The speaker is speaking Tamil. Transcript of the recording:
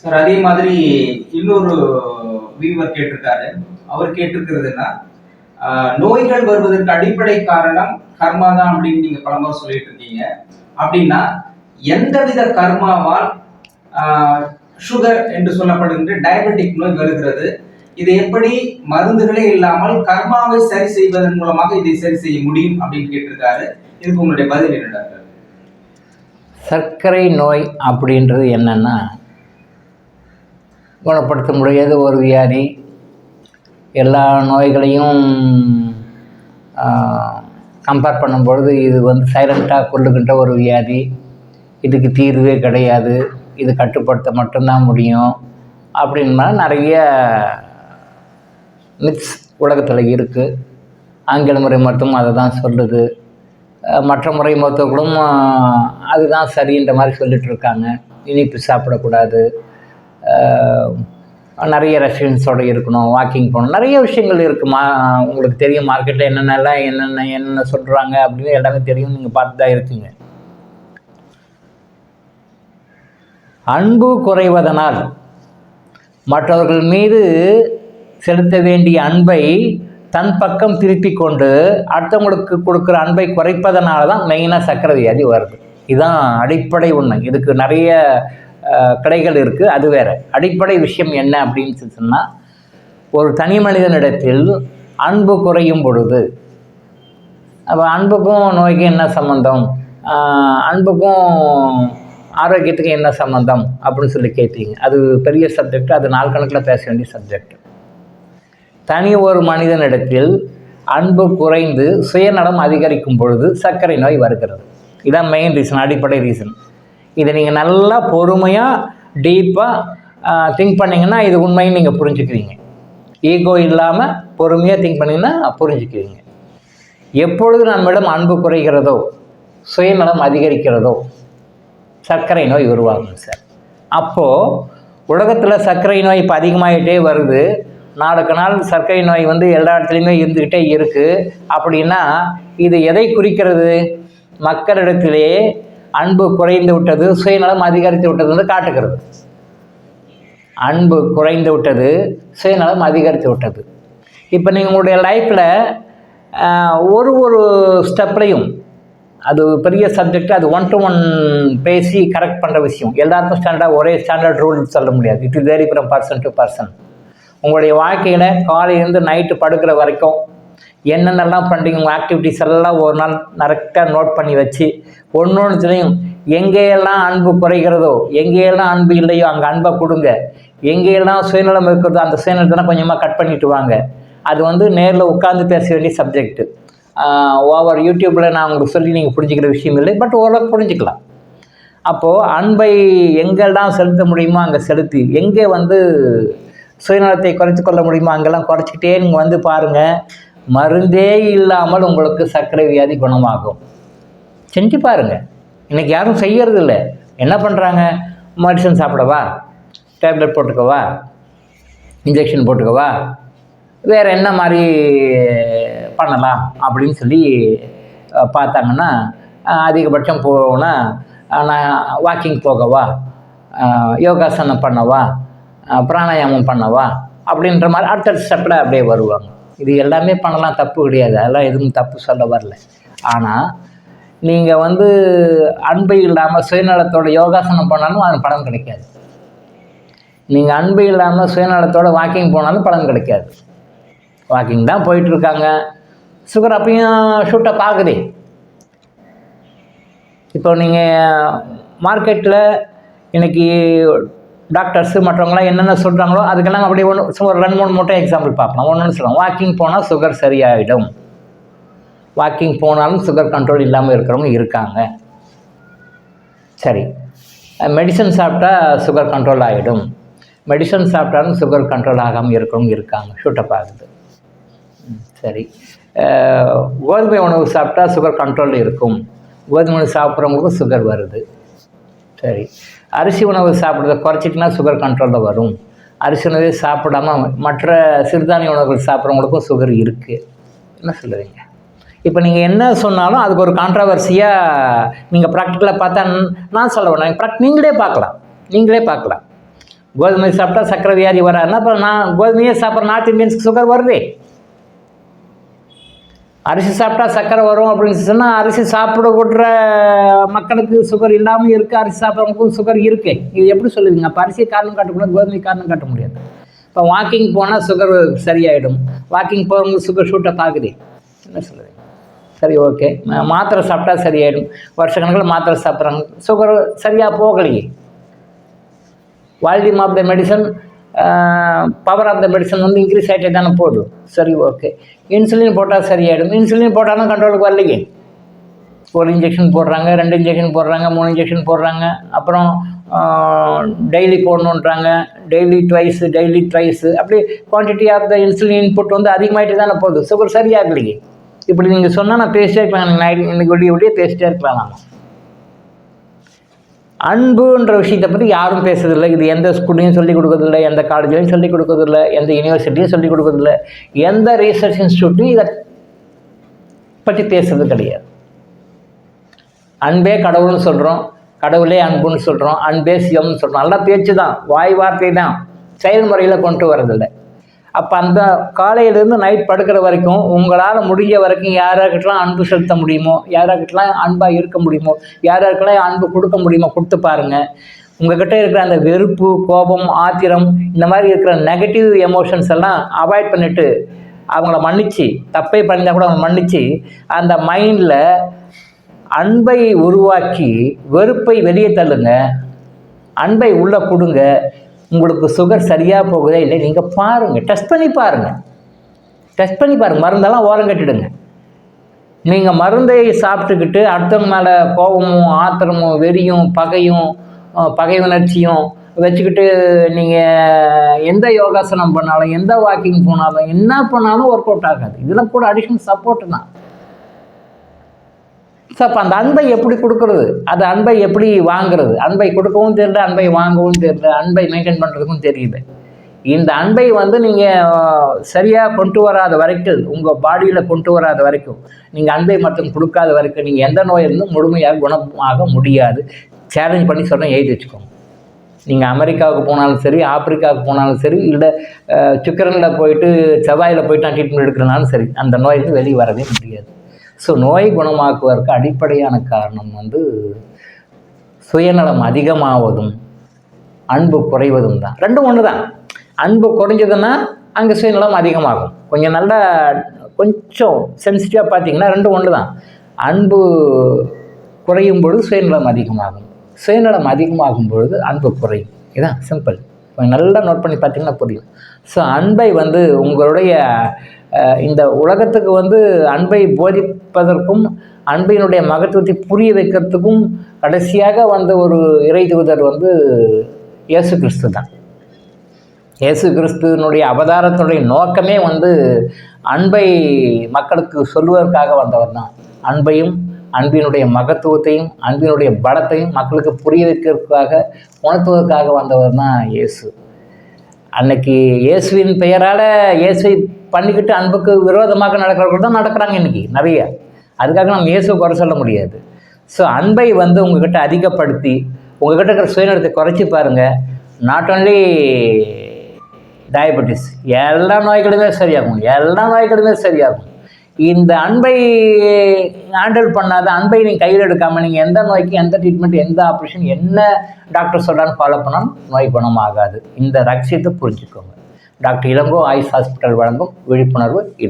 சார் அதே மாதிரி இன்னொரு வியூவர் கேட்டிருக்காரு. அவர் கேட்டிருக்கிறதுனா, நோய்கள் வருவதற்கு அடிப்படை காரணம் கர்மா தான் அப்படின்னு நீங்க பலமுறை சொல்லிட்டு இருக்கீங்க. அப்படின்னா எந்தவித கர்மாவால் சுகர் என்று சொல்லப்படுகின்ற டயபெட்டிக் நோய் வருகிறது? இதை எப்படி மருந்துகளே இல்லாமல் கர்மாவை சரி செய்வதன் மூலமாக இதை சரி செய்ய முடியும் அப்படின்னு கேட்டிருக்காரு. இதுக்கு உங்களுடைய பதில் என்ன? சர்க்கரை நோய் அப்படின்றது என்னன்னா, குணப்படுத்த முடியாத ஒரு வியாதி. எல்லா நோய்களையும் கம்பேர் பண்ணும்பொழுது இது வந்து சைலண்ட்டாக கொள்ளுகின்ற ஒரு வியாதி. இதுக்கு தீர்வே கிடையாது, இது கட்டுப்படுத்த மட்டும்தான் முடியும் அப்படின்னா நிறைய மித்ஸ் உலகத்தில் இருக்குது. ஆங்கில முறை மருத்துவம் அதை தான் சொல்லுது. மற்ற முறை மருத்துவர்களும் அதுதான் சரின்ற மாதிரி சொல்லிகிட்டு இருக்காங்க. இனிப்பு சாப்பிடக்கூடாது, நிறைய ரெஸ்ட்ரிக்ஷன்ஸோடு இருக்கணும், வாக்கிங் போகணும், நிறைய விஷயங்கள் இருக்குது. உங்களுக்கு தெரியும் மார்க்கெட்டில் என்னென்ன சொல்கிறாங்க அப்படின்னு எல்லாமே தெரியும், நீங்கள் பார்த்து தான் இருக்கீங்க. அன்பு குறைவதனால் மற்றவர்கள் மீது செலுத்த வேண்டிய அன்பை தன் பக்கம் திருப்பி கொண்டு அடுத்தவங்களுக்கு கொடுக்குற அன்பை குறைப்பதனால தான் மெயினாக சர்க்கரை வியாதி வருது. இதுதான் அடிப்படை உண்மை. இதுக்கு நிறைய கிளைகள் இருக்குது, அது வேறு. அடிப்படை விஷயம் என்ன அப்படின்னு சொன்னால், ஒரு தனி மனிதனிடத்தில் அன்பு குறையும் பொழுது, அப்போ அன்புக்கும் நோய்க்கும் என்ன சம்மந்தம், அன்புக்கும் ஆரோக்கியத்துக்கு என்ன சம்மந்தம் அப்படின்னு சொல்லி கேட்பீங்க. அது பெரிய சப்ஜெக்ட், அது நாள் கணக்கில் பேச வேண்டிய சப்ஜெக்ட். தனி ஒரு மனிதனிடத்தில் அன்பு குறைந்து சுயநலம் அதிகரிக்கும் பொழுது சர்க்கரை நோய் வருகிறது. இதான் மெயின் ரீசன், அடிப்படை ரீசன். இதை நீங்கள் நல்லா பொறுமையாக டீப்பாக திங்க் பண்ணிங்கன்னா இது உண்மைன்னு நீங்கள் புரிஞ்சுக்குவீங்க. ஈகோ இல்லாமல் பொறுமையாக திங்க் பண்ணிங்கன்னா புரிஞ்சுக்குவீங்க. எப்பொழுது நம்மிடம் அன்பு குறைகிறதோ, சுயநலம் அதிகரிக்கிறதோ, சர்க்கரை நோய் உருவாகும் சார். அப்போது உலகத்தில் சர்க்கரை நோய் இப்போ அதிகமாகிட்டே வருது. நாளுக்கு நாள் சர்க்கரை நோய் வந்து எல்லா இடத்துலையுமே இருந்துக்கிட்டே இருக்குது. அப்படின்னா இது எதை குறிக்கிறது? மக்களிடத்திலே அன்பு குறைந்து விட்டது, சுயநலம் அதிகரித்து விட்டது வந்து காட்டுகிறது. அன்பு குறைந்து விட்டது, சுயநலம் அதிகரித்து விட்டது. இப்போ நீங்கள் உங்களுடைய லைஃப்பில் ஒரு ஸ்டெப்லையும், அது பெரிய சப்ஜெக்ட், அது 1 to 1 பேசி கரெக்ட் பண்ணுற விஷயம். எல்லாருக்கும் ஸ்டாண்டர்டாக ஒரே ஸ்டாண்டர்ட் ரூல் சொல்ல முடியாது. It is vary from person to person. உங்களுடைய வாழ்க்கையில் காலையிலேருந்து நைட்டு படுக்கிற வரைக்கும் என்னென்னலாம் பண்ணுறீங்க, உங்கள் ஆக்டிவிட்டீஸ் எல்லாம் ஒரு நாள் கரெக்டாக நோட் பண்ணி வச்சு ஒன்றொன்றுலையும் எங்கேயெல்லாம் அன்பு குறைகிறதோ, எங்கேயெல்லாம் அன்பு இல்லையோ அங்கே அன்பை கொடுங்க. எங்கேயெல்லாம் சுயநலம் இருக்கிறதோ அந்த சுயநலத்தை கொஞ்சமாக கட் பண்ணிட்டு வாங்க. அது வந்து நேரில் உட்காந்து பேச வேண்டிய சப்ஜெக்ட்டு. ஓவர் யூடியூப்பில் நான் உங்களுக்கு சொல்லி நீங்கள் புரிஞ்சுக்கிற விஷயம் இல்லை, பட் ஓரளவுக்கு புரிஞ்சுக்கலாம். அப்போது அன்பை எங்கெல்லாம் செலுத்த முடியுமோ அங்கே செலுத்தி, எங்கே வந்து சுயநலத்தை குறைத்து கொள்ள முடியுமோ அங்கெல்லாம் குறைச்சிக்கிட்டே நீங்கள் வந்து பாருங்கள். மருந்தே இல்லாமல் உங்களுக்கு சர்க்கரை வியாதி குணமாகும். செஞ்சு பாருங்கள். இன்றைக்கி யாரும் செய்யறது இல்லை. என்ன பண்ணுறாங்க? மெடிசன் சாப்பிடவா, டேப்லெட் போட்டுக்கவா, இன்ஜெக்ஷன் போட்டுக்கவா, வேறு என்ன மாதிரி பண்ணலாம் அப்படின்னு சொல்லி பார்த்தாங்கன்னா, அதிகபட்சம் போனால் நான் வாக்கிங் போகவா, யோகாசனம் பண்ணவா, பிராணாயாமம் பண்ணவா அப்படின்ற மாதிரி அடுத்த ஸ்டெப்பில் அப்படியே வருவாங்க. இது எல்லாமே பண்ணலாம், தப்பு கிடையாது, அதெல்லாம் எதுவும் தப்பு சொல்ல வரல. ஆனால் நீங்கள் வந்து அன்பு இல்லாமல் சுயநலத்தோட யோகாசனம் பண்ணாலும் அது பலன் கிடைக்காது. நீங்கள் அன்பு இல்லாமல் சுயநலத்தோட வாக்கிங் போனாலும் பலன் கிடைக்காது. வாக்கிங் தான் போயிட்டுருக்காங்க, சுகர் அப்பயும் ஷூட்டப் ஆகுதே. இப்போ நீங்கள் மார்க்கெட்டில் இன்றைக்கி டாக்டர்ஸு மற்றவங்களாம் என்னென்ன சொல்கிறாங்களோ அதுக்கெல்லாம் அப்படியே ஒரு 2-3 மூட்டை எக்ஸாம்பிள் பார்க்கலாம். ஒன்று சொல்லுவாங்க, வாக்கிங் போனால் சுகர் சரியாயிடும். வாக்கிங் போனாலும் சுகர் கண்ட்ரோல் இல்லாமல் இருக்கிறவங்க இருக்காங்க. சரி, மெடிசன் சாப்பிட்டா சுகர் கண்ட்ரோல் ஆகிடும். மெடிசன் சாப்பிட்டாலும் சுகர் கண்ட்ரோல் ஆகாமல் இருக்கிறவங்க இருக்காங்க, ஷூட்டப் ஆகுது. சரி, கோதுமை உணவு சாப்பிட்டா சுகர் கண்ட்ரோல் இருக்கும். கோதுமை உணவு சாப்பிட்றவங்களுக்கும் சுகர் வருது. சரி, அரிசி உணவு சாப்பிட்றத குறைச்சிட்டினா சுகர் கண்ட்ரோலில் வரும். அரிசி உணவே சாப்பிடாமல் மற்ற சிறுதானிய உணவுகள் சாப்பிட்றவங்களுக்கும் சுகர் இருக்குது. என்ன சொல்லுவீங்க? இப்போ நீங்கள் என்ன சொன்னாலும் அதுக்கு ஒரு கான்ட்ரவர்சியாக நீங்கள் ப்ராக்டிக்கலாக பார்த்தா நான் சொல்ல வேணாம், நீங்களே பார்க்கலாம். கோதுமை சாப்பிட்டா சக்கரை வியாதி வராதுன்னா அப்புறம் நான் கோதுமையே சாப்பிட்ற நார்த் இந்தியன்ஸ்க்கு சுகர் வருதே. அரிசி சாப்பிட்டா சக்கரை வரும் அப்படின்னு சொன்னால் அரிசி சாப்பிடக்கூட மக்களுக்கு சுகர் இல்லாமல் இருக்குது, அரிசி சாப்பிட்றவங்களுக்கும் சுகர் இருக்கு. இது எப்படி சொல்லுவீங்க? அப்போ அரிசியை காரணம் காட்டக்கூடாது, கோதுமை காரணம் காட்ட முடியாது. இப்போ வாக்கிங் போனால் சுகர் சரியாயிடும், வாக்கிங் போகிறவங்களுக்கு சுகர் ஷூட்டை பார்க்குது, என்ன சொல்லுவீங்க? சரி, ஓகே. மாத்திரை சாப்பிட்டா சரியாயிடும், வருஷக்கணக்கில் மாத்திரை சாப்பிட்றாங்க, சுகர் சரியாக போகலையே. Volume of the medicine, power of the medicine வந்து இன்க்ரீஸ் ஆகிட்டே தானே போகுது. சரி, ஓகே. இன்சுலின் போட்டால் சரியாயிடும், இன்சுலின் போட்டாலும் கண்ட்ரோலுக்கு வரலையே. ஒரு இன்ஜெக்ஷன் போடுறாங்க, 2 இன்ஜெக்ஷன் போடுறாங்க, 3 இன்ஜெக்ஷன் போடுறாங்க, அப்புறம் டெய்லி போடணுன்றாங்க, டெய்லி ட்வைஸு அப்படி quantity of the insulin input வந்து அதிகமாகிட்டு தானே போகுது, சுகர் சரியாகலையே. இப்படி நீங்கள் சொன்னால் நான் பேசிட்டே இருக்கலாம், இன்னைக்கு விடிய பேசிட்டே இருக்கலாம். நான் அன்புன்ற விஷயத்தை பற்றி யாரும் பேசுறதில்லை. இது எந்த ஸ்கூல்லையும் சொல்லிக் கொடுக்கறதில்லை, எந்த காலேஜ்லையும் சொல்லிக் கொடுக்கறதில்லை, எந்த யூனிவர்சிட்டியும் சொல்லிக் கொடுக்கறதில்லை, எந்த ரீசர்ச் இன்ஸ்டியூட்லையும் இதை பற்றி பேசுறது கிடையாது. அன்பே கடவுள்னு சொல்கிறோம், கடவுளே அன்புன்னு சொல்கிறோம், அன்பே சிவம்னு சொல்கிறோம். நல்லா பேச்சு தான், வாய் வார்த்தை தான், செயல்முறையில் கொண்டு வரதில்லை. அப்போ அந்த காலையிலேருந்து நைட் படுக்கிற வரைக்கும் உங்களால் முடிஞ்ச வரைக்கும் யாராருக்கிட்டலாம் அன்பு செலுத்த முடியுமோ, யாராருக்கிட்டலாம் அன்பாக இருக்க முடியுமோ, யாராருக்கெல்லாம் அன்பு கொடுக்க முடியுமோ கொடுத்து பாருங்கள். உங்கள்கிட்ட இருக்கிற அந்த வெறுப்பு, கோபம், ஆத்திரம், இந்த மாதிரி இருக்கிற நெகட்டிவ் எமோஷன்ஸ் எல்லாம் அவாய்ட் பண்ணிவிட்டு அவங்கள மன்னித்து, தப்பே பண்ணியிருந்தால் கூட அவங்க மன்னித்து அந்த மைண்டில் அன்பை உருவாக்கி வெறுப்பை வெளியே தள்ளுங்க, அன்பை உள்ளே கொடுங்க. உங்களுக்கு சுகர் சரியாக போகுதா இல்லை நீங்கள் பாருங்கள், டெஸ்ட் பண்ணி பாருங்கள். மருந்தெல்லாம் ஓரம் கட்டிடுங்க. நீங்கள் மருந்தை சாப்பிட்டுக்கிட்டு அடுத்தவங்க மேலே கோபமும், ஆத்திரமும், வெறியும், பகை உணர்ச்சியும் வச்சுக்கிட்டு நீங்கள் எந்த யோகாசனம் பண்ணாலும், எந்த வாக்கிங் போனாலும், என்ன பண்ணாலும் ஒர்க் அவுட் ஆகாது. இதெல்லாம் கூட அடிஷனல் சப்போர்ட்டு தான். ஸோ அப்போ அந்த அன்பை எப்படி கொடுக்கறது, அது அன்பை எப்படி வாங்குறது, அன்பை கொடுக்கவும் தெரியல, அன்பை வாங்கவும் தெரியல, அன்பை மெயின்டைன் பண்ணுறதுக்கும் தெரியல. இந்த அன்பை வந்து நீங்கள் சரியாக கொண்டு வராத வரைக்கும், உங்கள் பாடியில் கொண்டு வராத வரைக்கும், நீங்கள் அன்பை மட்டும் கொடுக்காத வரைக்கும் நீங்கள் எந்த நோயிலிருந்தும் முழுமையாக குணமாக முடியாது. சேலஞ்ச் பண்ணி சொன்னால் எழுதி வச்சுக்கோங்க. நீங்கள் அமெரிக்காவுக்கு போனாலும் சரி, ஆப்பிரிக்காவுக்கு போனாலும் சரி, இல்லை சுக்கிரனில் போயிட்டு செவ்வாயில் போயிட்டு நான் ட்ரீட்மெண்ட் எடுக்கிறனாலும் சரி, அந்த நோயிலிருந்து வெளியே வரவே முடியாது. ஸோ நோய் குணமாக்குவதற்கு அடிப்படையான காரணம் வந்து சுயநலம் அதிகமாவதும் அன்பு குறைவதும் தான். ரெண்டும் ஒன்று தான். அன்பு குறைஞ்சதுன்னா அங்கே சுயநலம் அதிகமாகும். கொஞ்சம் சென்சிட்டிவாக பார்த்தீங்கன்னா ரெண்டும் ஒன்று தான். அன்பு குறையும் பொழுது சுயநலம் அதிகமாகும், சுயநலம் அதிகமாகும் பொழுது அன்பு குறையும். இதுதான் சிம்பிள். கொஞ்சம் நல்லா நோட் பண்ணி பார்த்தீங்கன்னா புரியும். ஸோ அன்பை வந்து உங்களுடைய இந்த உலகத்துக்கு வந்து அன்பை போதிப்பதற்கும் அன்பினுடைய மகத்துவத்தை புரிய வைக்கிறதுக்கும் கடைசியாக வந்த ஒரு இறை தூதர் வந்து இயேசு கிறிஸ்து தான். இயேசு கிறிஸ்துவனுடைய அவதாரத்தினுடைய நோக்கமே வந்து அன்பை மக்களுக்கு சொல்லுவதற்காக வந்தவர் தான். அன்பையும், அன்பினுடைய மகத்துவத்தையும், அன்பினுடைய பலத்தையும் மக்களுக்கு புரிய வைக்கிறதுக்காக, உணர்த்துவதற்காக வந்தவர் தான் இயேசு. அன்னைக்கு இயேசுவின் பெயரால் இயேசுவை பண்ணிக்கிட்டு அன்புக்கு விரோதமாக நடக்கிறவர்கள் தான் நடக்கிறாங்க இன்றைக்கி நிறைய. அதுக்காக நம்ம இயேசுவை குறை சொல்ல முடியாது. ஸோ அன்பை வந்து உங்கள்கிட்ட அதிகப்படுத்தி உங்கள்கிட்ட இருக்கிற சுயநலத்தை குறைச்சி பாருங்கள். நாட் ஓன்லி டயபெட்டிஸ், எல்லா நோய்களுமே சரியாகும். இந்த அன்பை ஹேண்டில் பண்ணாத, அன்பை நீங்கள் கையில் எடுக்காமல் நீங்கள் எந்த நோய்க்கு, எந்த ட்ரீட்மெண்ட், எந்த ஆப்ரேஷன், என்ன டாக்டர் சொல்கிறான்னு ஃபாலோ பண்ணாலும் நோய் குணமாகாது. இந்த ரகசியத்தை புரிஞ்சுக்கோங்க. டாக்டர் இளங்கோ ஆயுஷ் ஹாஸ்பிட்டல் வழங்கும் விழிப்புணர்வு இது.